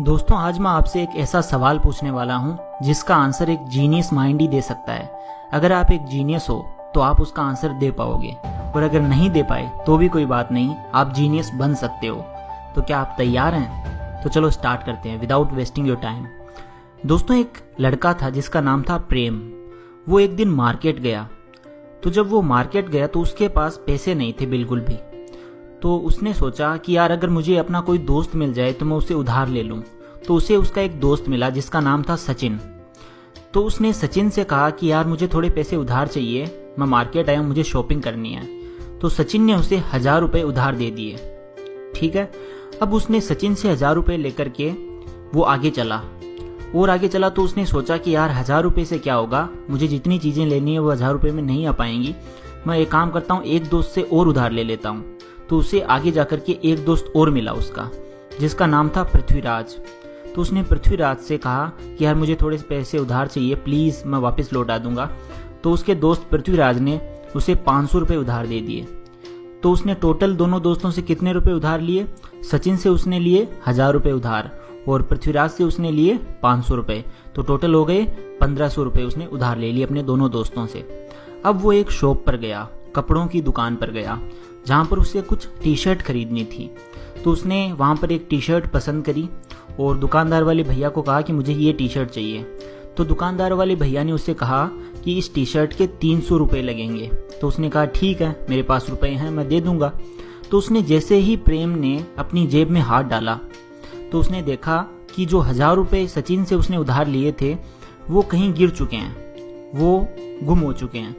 दोस्तों आज मैं आपसे एक ऐसा सवाल पूछने वाला हूं जिसका आंसर एक जीनियस माइंड ही दे सकता है। अगर आप एक जीनियस हो तो आप उसका आंसर दे पाओगे, और अगर नहीं दे पाए तो भी कोई बात नहीं, आप जीनियस बन सकते हो। तो क्या आप तैयार हैं? तो चलो स्टार्ट करते हैं विदाउट वेस्टिंग योर टाइम। दोस्तों एक लड़का था जिसका नाम था प्रेम। वो एक दिन मार्केट गया। तो जब वो मार्केट गया तो उसके पास पैसे नहीं थे बिल्कुल भी। तो उसने सोचा कि यार अगर मुझे अपना कोई दोस्त मिल जाए तो मैं उसे उधार ले लूं। तो उसे उसका एक दोस्त मिला जिसका नाम था सचिन। तो उसने सचिन से कहा कि यार मुझे थोड़े पैसे उधार चाहिए, मैं मार्केट आया हूं, मुझे शॉपिंग करनी है। तो सचिन ने उसे 1000 रुपये उधार दे दिए। ठीक है, अब उसने सचिन से 1000 रुपये लेकर के वो आगे चला और आगे चला। तो उसने सोचा कि यार 1000 रुपये से क्या होगा, मुझे जितनी चीज़ें लेनी है वो 1000 रुपये में नहीं आ पाएंगी। मैं एक काम करता हूँ, एक दोस्त से और उधार ले लेता हूँ। तो उसे आगे जाकर के एक दोस्त और मिला उसका, जिसका नाम था पृथ्वीराज। तो उसने पृथ्वीराज से कहा कि यार मुझे थोड़े पैसे उधार चाहिए, प्लीज़ मैं वापस लौटा दूंगा। तो उसके दोस्त पृथ्वीराज ने उसे 500 रुपये उधार दे दिए। तो उसने टोटल दोनों दोस्तों से कितने रुपए उधार लिए? सचिन से उसने लिए 1000 रुपये उधार और पृथ्वीराज से उसने लिए 500 रुपये। तो टोटल हो गए 1500 रुपये उसने उधार ले लिए अपने दोनों दोस्तों से। अब वो एक शॉप पर गया, कपड़ों की दुकान पर गया, जहाँ पर उसे कुछ टी शर्ट खरीदनी थी। तो उसने वहाँ पर एक टी शर्ट पसंद करी और दुकानदार वाले भैया को कहा कि मुझे ये टी शर्ट चाहिए। तो दुकानदार वाले भैया ने उससे कहा कि इस टी शर्ट के 300 रुपये लगेंगे। तो उसने कहा ठीक है, मेरे पास रुपए हैं, मैं दे दूंगा। तो उसने जैसे ही प्रेम ने अपनी जेब में हाथ डाला तो उसने देखा कि जो 1000 रुपये सचिन से उसने उधार लिए थे वो कहीं गिर चुके हैं, वो गुम हो चुके हैं।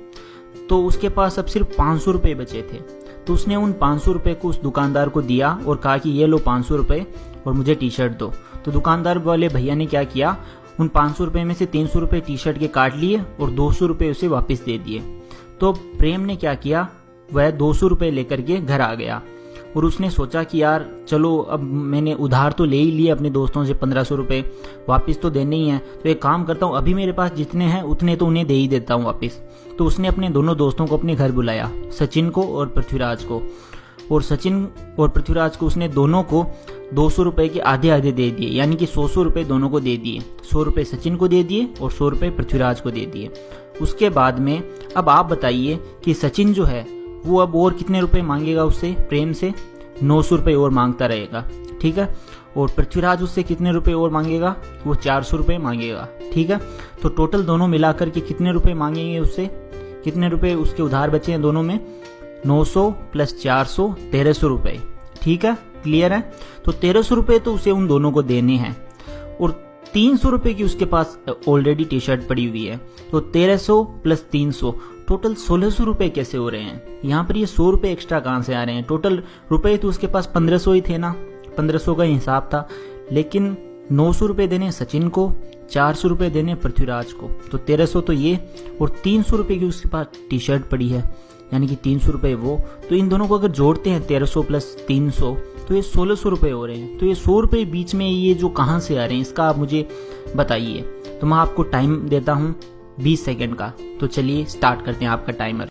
तो उसके पास अब सिर्फ 500 रुपये बचे थे। तो उसने उन 500 रुपये को उस दुकानदार को दिया और कहा कि ये लो 500 रुपये और मुझे टी शर्ट दो। तो दुकानदार वाले भैया ने क्या किया, उन 500 रुपये में से 300 रुपये टी शर्ट के काट लिए और 200 रुपये उसे वापस दे दिए। तो प्रेम ने क्या किया, वह 200 रुपये लेकर के घर आ गया और उसने सोचा कि यार चलो अब मैंने उधार तो ले ही लिए अपने दोस्तों से 1500 रुपये, वापस तो देने ही हैं। तो एक काम करता हूँ, अभी मेरे पास जितने हैं उतने तो उन्हें दे ही देता हूँ वापस। तो उसने अपने दोनों दोस्तों को अपने घर बुलाया, सचिन को और पृथ्वीराज को। और सचिन और पृथ्वीराज को उसने दोनों को 200 रुपये के आधे आधे दे दिए, यानी कि 100 रुपये दोनों को दे दिए। 100 रुपये सचिन को दे दिए और 100 रुपये पृथ्वीराज को दे दिए। उसके बाद में अब आप बताइए कि सचिन जो है वो अब और कितने रुपए मांगेगा उससे, प्रेम से 900 रुपये और मांगता रहेगा। ठीक है, और पृथ्वीराज उससे कितने रुपए और मांगेगा, वो 400 रुपये मांगेगा। ठीक है, तो टोटल दोनों मिलाकर के कितने रुपए मांगेंगे उससे, कितने रुपए उसके उधार बचे हैं दोनों में? 900 प्लस 400 1300 रुपये। ठीक है, क्लियर है? तो 1300 रुपये तो उसे उन दोनों को देने हैं और 300 रुपये की उसके पास ऑलरेडी टी शर्ट पड़ी हुई है। तो 1300 प्लस 300 टोटल 1600 रुपये कैसे हो रहे हैं? यहाँ पर ये 100 रुपये एक्स्ट्रा कहाँ से आ रहे हैं? टोटल रुपए तो उसके पास 1500 ही थे ना, 1500 का हिसाब था। लेकिन 900 रुपये देने सचिन को, 400 रुपये देने पृथ्वीराज को। तो 1300 तो ये और 300 रुपये की उसके पास टी शर्ट पड़ी है, यानी कि 300 रुपये वो। तो इन दोनों को अगर जोड़ते हैं 1300 प्लस 300 तो ये 1600 रुपये हो रहे हैं। तो ये 100 रुपये बीच में ये जो कहाँ से आ रहे हैं इसका आप मुझे बताइए। तो मैं आपको टाइम देता हूँ 20 सेकेंड का। तो चलिए स्टार्ट करते हैं आपका टाइमर।